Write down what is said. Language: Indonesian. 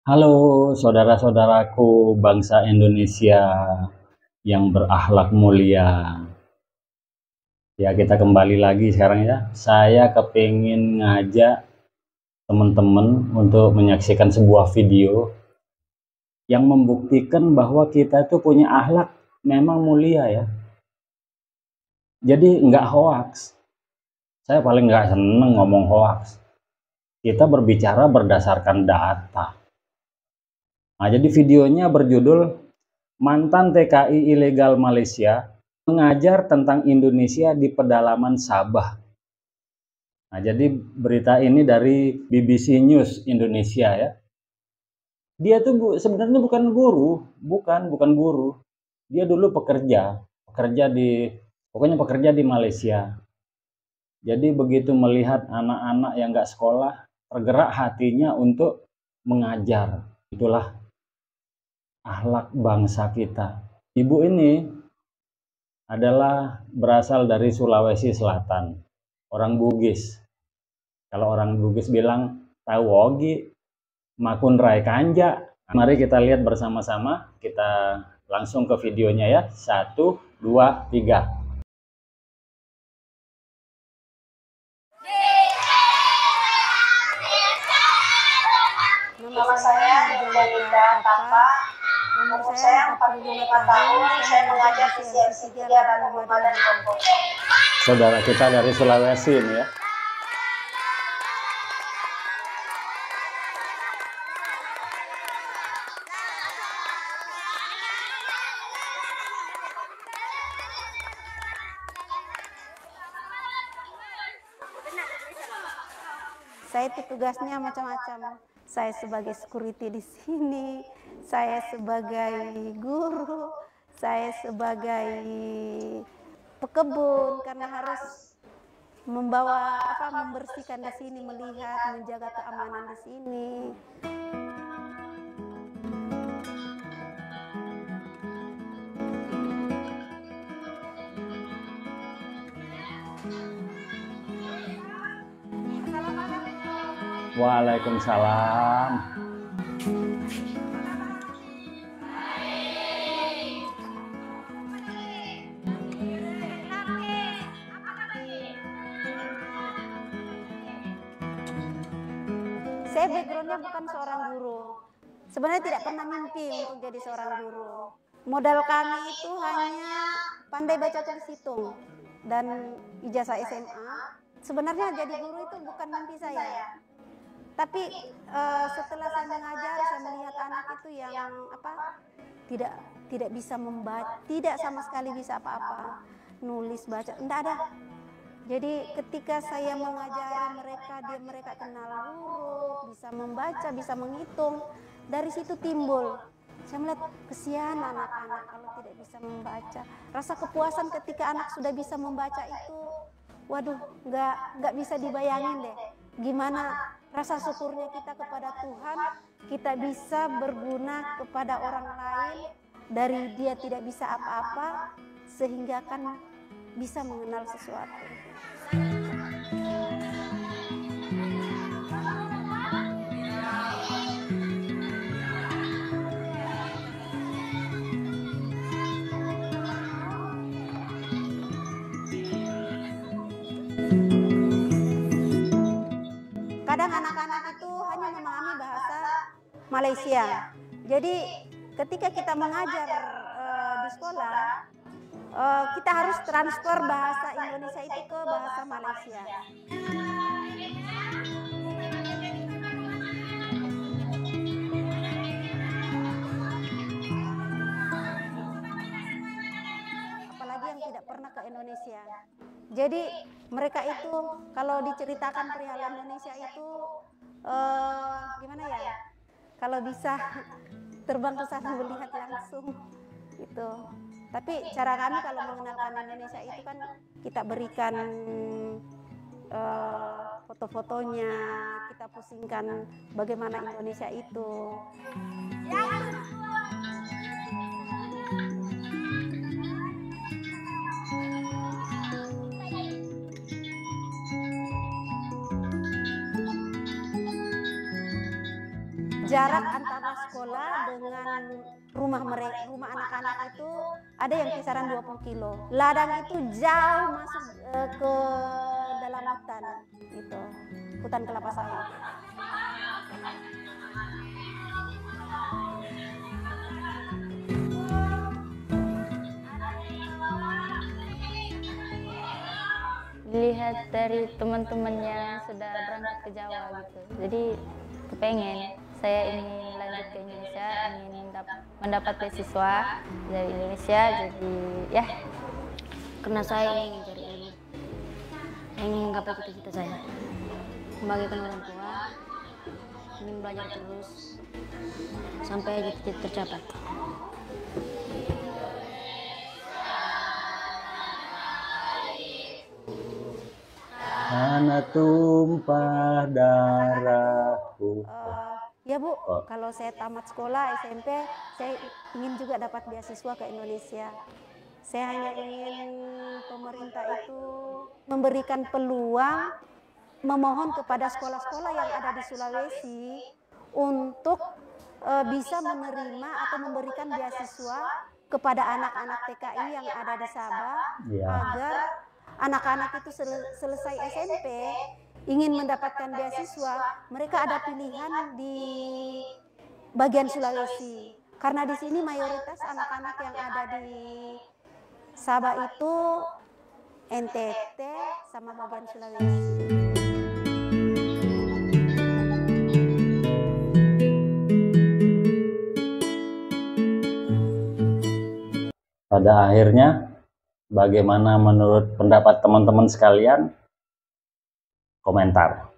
Halo saudara-saudaraku bangsa Indonesia yang berakhlak mulia. Ya, kita kembali lagi sekarang ya. Saya kepingin ngajak teman-teman untuk menyaksikan sebuah video yang membuktikan bahwa kita itu punya akhlak memang mulia ya. Jadi nggak hoax. Saya paling nggak seneng ngomong hoax. Kita berbicara berdasarkan data. Nah, jadi videonya berjudul Mantan TKI Ilegal Malaysia mengajar tentang Indonesia di pedalaman Sabah. Nah, jadi berita ini dari BBC News Indonesia ya. Dia tuh sebenarnya bukan guru, bukan guru. Dia dulu pekerja di Malaysia. Jadi begitu melihat anak-anak yang nggak sekolah, tergerak hatinya untuk mengajar. Itulah akhlak bangsa kita. Ibu ini adalah berasal dari Sulawesi Selatan, orang Bugis. Kalau orang Bugis bilang tawogi makun rai kanja. Mari kita lihat bersama-sama, kita langsung ke videonya ya. 1, 2, 3. Nama saya Nurjanita Tapa. Umur saya 45 tahun. Saya mengajar di CRC 3 dan Ramadan di Lombok. Saudara kita dari Sulawesi ini ya. Saya itu tugasnya macam-macam. Saya sebagai security di sini, saya sebagai guru, saya sebagai pekebun karena harus membersihkan di sini, melihat, menjaga keamanan di sini. Waalaikumsalam. Saya backgroundnya bukan seorang guru. Sebenarnya tidak pernah mimpi untuk jadi seorang guru. Modal kami itu hanya pandai baca tulis hitung dan ijazah SMA. Sebenarnya jadi guru itu bukan mimpi saya. Tapi setelah saya mengajar, saya melihat anak itu yang tidak bisa membaca, tidak sama sekali bisa apa-apa, nulis, baca, tidak ada. Jadi ketika saya mengajari mereka kenal huruf, bisa membaca, bisa menghitung, dari situ timbul. Saya melihat kesian anak-anak kalau tidak bisa membaca. Rasa kepuasan ketika anak sudah bisa membaca itu, waduh, nggak bisa dibayangin deh. Gimana rasa syukurnya kita kepada Tuhan, kita bisa berguna kepada orang lain, dari dia tidak bisa apa-apa, sehingga kan bisa mengenal sesuatu. Kadang anak-anak itu hanya memahami bahasa Malaysia. Jadi ketika kita mengajar di sekolah, kita harus transfer bahasa Indonesia itu ke bahasa Malaysia. Apalagi yang tidak pernah ke Indonesia. Jadi mereka itu kalau diceritakan perihal Indonesia itu gimana ya? Kalau bisa terbang ke sana melihat langsung itu. Tapi cara kami kalau mengenalkan Indonesia itu kan kita berikan foto-fotonya, kita pusingkan bagaimana Indonesia itu. jarak antara sekolah dengan rumah anak-anak itu ada yang kisaran 20 kilo. Ladang itu jauh masuk ke dalam hutan, itu hutan kelapa sawit. Lihat dari teman-teman yang sudah berangkat ke Jawa gitu, jadi kepengen saya ingin lanjut ke Indonesia, ingin mendapat beasiswa dari Indonesia. Jadi ya, karena saya ingin mencari ilmu, saya ingin menggapai cita-cita saya, membagikan orang tua, ingin belajar terus sampai cita-cita tercapai. Mana tumpah darahku. Ya Bu, kalau saya tamat sekolah SMP, saya ingin juga dapat beasiswa ke Indonesia. Saya hanya ingin pemerintah itu memberikan peluang, memohon kepada sekolah-sekolah yang ada di Sulawesi untuk bisa menerima atau memberikan beasiswa kepada anak-anak TKI yang ada di Sabah, agar anak-anak itu selesai SMP ingin mendapatkan beasiswa, mereka ada pilihan di bagian Sulawesi. Karena di sini mayoritas anak-anak yang ada di Sabah itu NTT sama bagian Sulawesi. Pada akhirnya, bagaimana menurut pendapat teman-teman sekalian? Komentar.